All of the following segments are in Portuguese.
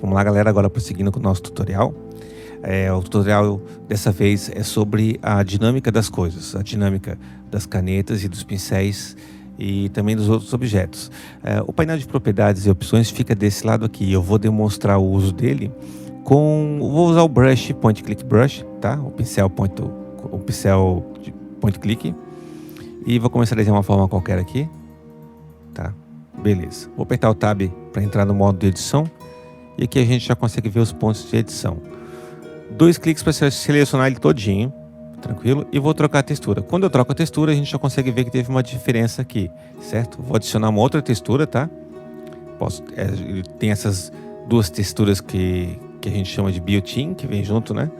Vamos lá, galera, agora prosseguindo com o nosso tutorial. O tutorial dessa vez é sobre a dinâmica das coisas, a dinâmica das canetas e dos pincéis e também dos outros objetos. O painel de propriedades e opções fica desse lado aqui. Eu vou demonstrar o uso dele vou usar o brush, point click brush, tá? O pincel de point click, e vou começar a desenhar uma forma qualquer aqui, tá? Beleza. Vou apertar o tab para entrar no modo de edição. E aqui a gente já consegue ver os pontos de edição. 2 cliques para selecionar ele todinho, tranquilo? E vou trocar a textura. Quando eu troco a textura, a gente já consegue ver que teve uma diferença aqui, certo? Vou adicionar uma outra textura, tá? Tem essas duas texturas que a gente chama de built-in, que vem junto, né?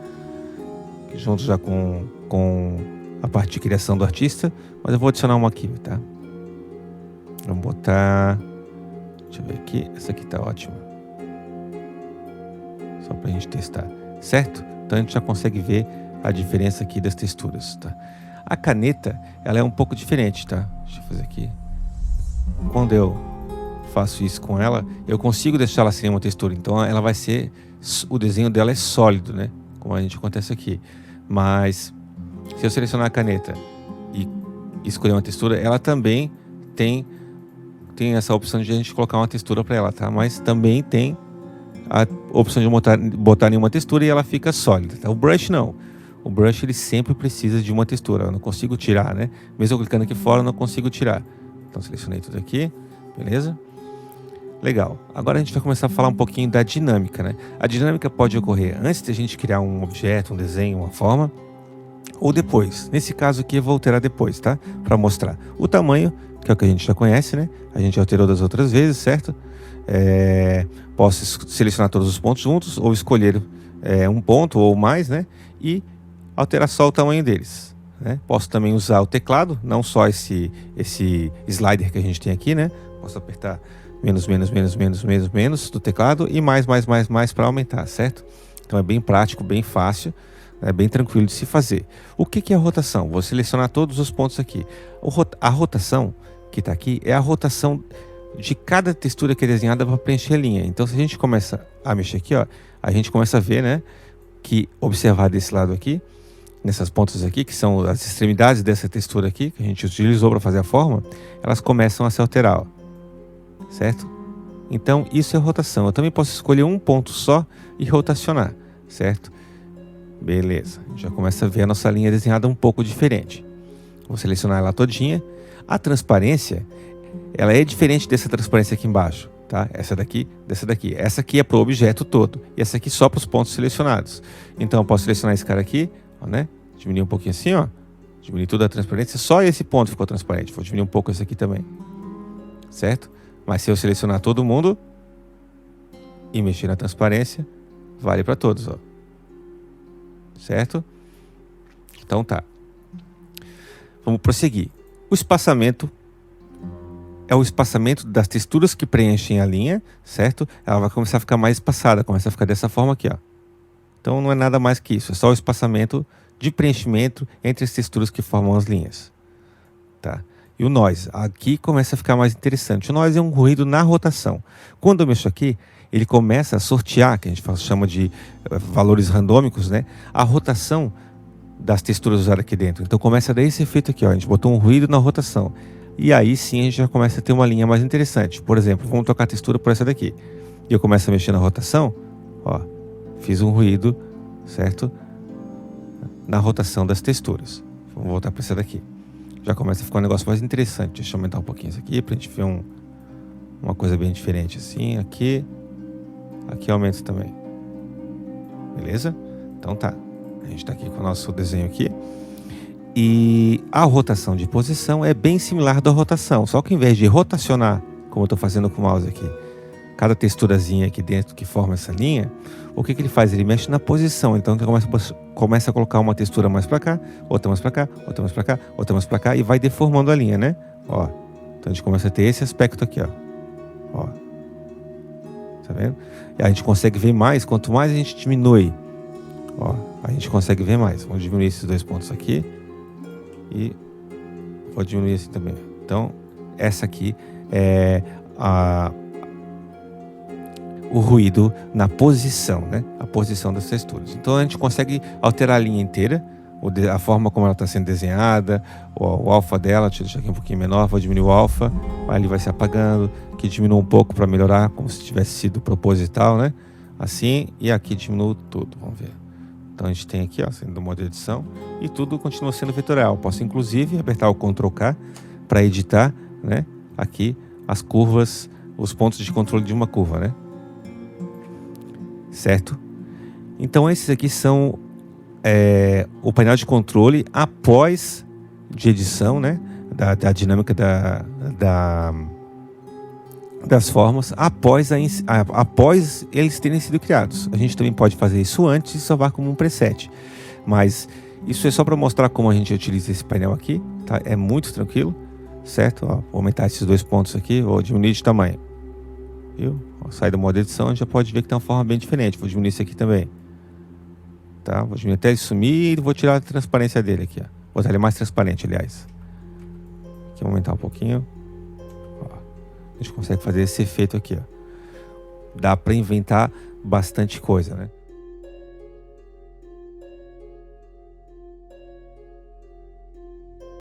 Junto já com a parte de criação do artista. Mas eu vou adicionar uma aqui, tá? Vamos botar... Deixa eu ver aqui. Essa aqui tá ótima. Só pra gente testar, certo? Então a gente já consegue ver a diferença aqui das texturas, tá? A caneta, ela é um pouco diferente, tá? Deixa eu fazer aqui. Quando eu faço isso com ela, eu consigo deixar ela sem uma textura. Então ela vai ser... O desenho dela é sólido, né? Como a gente acontece aqui. Mas se eu selecionar a caneta e escolher uma textura, ela também tem essa opção de a gente colocar uma textura para ela, tá? Mas também tem a opção de botar nenhuma textura e ela fica sólida, tá? O brush não. O brush ele sempre precisa de uma textura. Eu não consigo tirar, né? Mesmo eu clicando aqui fora, eu não consigo tirar. Então selecionei tudo aqui, beleza? Legal. Agora a gente vai começar a falar um pouquinho da dinâmica, né? A dinâmica pode ocorrer antes de a gente criar um objeto, um desenho, uma forma, ou depois. Nesse caso aqui eu vou alterar depois, tá? Para mostrar o tamanho, que é o que a gente já conhece, né? A gente alterou das outras vezes, certo? Posso selecionar todos os pontos juntos ou escolher um ponto ou mais, né? E alterar só o tamanho deles, né? Posso também usar o teclado, não só esse slider que a gente tem aqui, né? Posso apertar menos do teclado e mais para aumentar, certo? Então é bem prático, bem fácil, é bem tranquilo de se fazer. O que é a rotação? Vou selecionar todos os pontos aqui. A rotação que está aqui é a rotação de cada textura que é desenhada para preencher a linha. Então se a gente começa a mexer aqui, ó, a gente começa a ver, né, que observar desse lado aqui, nessas pontas aqui, que são as extremidades dessa textura aqui, que a gente utilizou para fazer a forma, elas começam a se alterar, ó, certo? Então isso é rotação. Eu também posso escolher um ponto só e rotacionar, certo? Beleza, já começa a ver a nossa linha desenhada um pouco diferente. Vou selecionar ela todinha. A transparência, ela é diferente dessa transparência aqui embaixo, tá? Essa daqui, dessa daqui. Essa aqui é para o objeto todo e essa aqui só para os pontos selecionados. Então eu posso selecionar esse cara aqui, ó, né? Diminuir um pouquinho assim, ó. Diminuir toda a transparência, só esse ponto ficou transparente. Vou diminuir um pouco esse aqui também, certo? Mas se eu selecionar todo mundo e mexer na transparência, vale para todos, ó. Certo? Então tá. Vamos prosseguir. O espaçamento é o espaçamento das texturas que preenchem a linha, certo? Ela vai começar a ficar mais espaçada, começa a ficar dessa forma aqui, ó. Então não é nada mais que isso, é só o espaçamento de preenchimento entre as texturas que formam as linhas, tá? E o noise, aqui começa a ficar mais interessante. O noise é um ruído na rotação. Quando eu mexo aqui, ele começa a sortear, que a gente chama de valores randômicos, né? A rotação das texturas usadas aqui dentro. Então começa a dar esse efeito aqui, ó. A gente botou um ruído na rotação. E aí sim a gente já começa a ter uma linha mais interessante. Por exemplo, vamos trocar a textura por essa daqui. E eu começo a mexer na rotação, ó. Fiz um ruído, certo? Na rotação das texturas. Vamos voltar para essa daqui. Já começa a ficar um negócio mais interessante. Deixa eu aumentar um pouquinho isso aqui pra gente ver uma coisa bem diferente assim. Aqui eu aumento também. Beleza? Então tá. A gente tá aqui com o nosso desenho aqui. E a rotação de posição é bem similar da rotação. Só que ao invés de rotacionar, como eu estou fazendo com o mouse aqui, cada texturazinha aqui dentro que forma essa linha, o que ele faz? Ele mexe na posição. Então ele começa a colocar uma textura mais para cá, outra mais para cá, outra mais para cá, outra mais para cá e vai deformando a linha, né? Ó. Então a gente começa a ter esse aspecto aqui, ó. Ó. Tá vendo? E a gente consegue ver mais, quanto mais a gente diminui, ó, a gente consegue ver mais. Vamos diminuir esses dois pontos aqui e vou diminuir assim também. Então essa aqui é o ruído na posição, né? A posição das texturas. Então a gente consegue alterar a linha inteira, a forma como ela está sendo desenhada, o alfa dela. Deixa eu deixar aqui um pouquinho menor, vou diminuir o alfa, ali vai se apagando, aqui diminui um pouco para melhorar, como se tivesse sido proposital, né? Assim, e aqui diminui tudo, vamos ver. Então a gente tem aqui, ó, sendo do modo de edição, e tudo continua sendo vetorial. Posso inclusive apertar o Ctrl K para editar, né? Aqui as curvas, os pontos de controle de uma curva, né? Certo? Então esses aqui são o painel de controle após de edição, né? Da dinâmica das formas após eles terem sido criados. A gente também pode fazer isso antes e salvar como um preset, mas isso é só para mostrar como a gente utiliza esse painel aqui, tá? É muito tranquilo, certo? Ó, vou aumentar esses 2 pontos aqui, vou diminuir de tamanho, viu? Ó, sai do modo edição, a gente já pode ver que tem uma forma bem diferente. Vou diminuir isso aqui também, tá? Vou diminuir até ele sumir e vou tirar a transparência dele aqui, ó. Vou botar ele mais transparente, aliás. Aqui, vou aumentar um pouquinho. A gente consegue fazer esse efeito aqui, ó. Dá para inventar bastante coisa, né?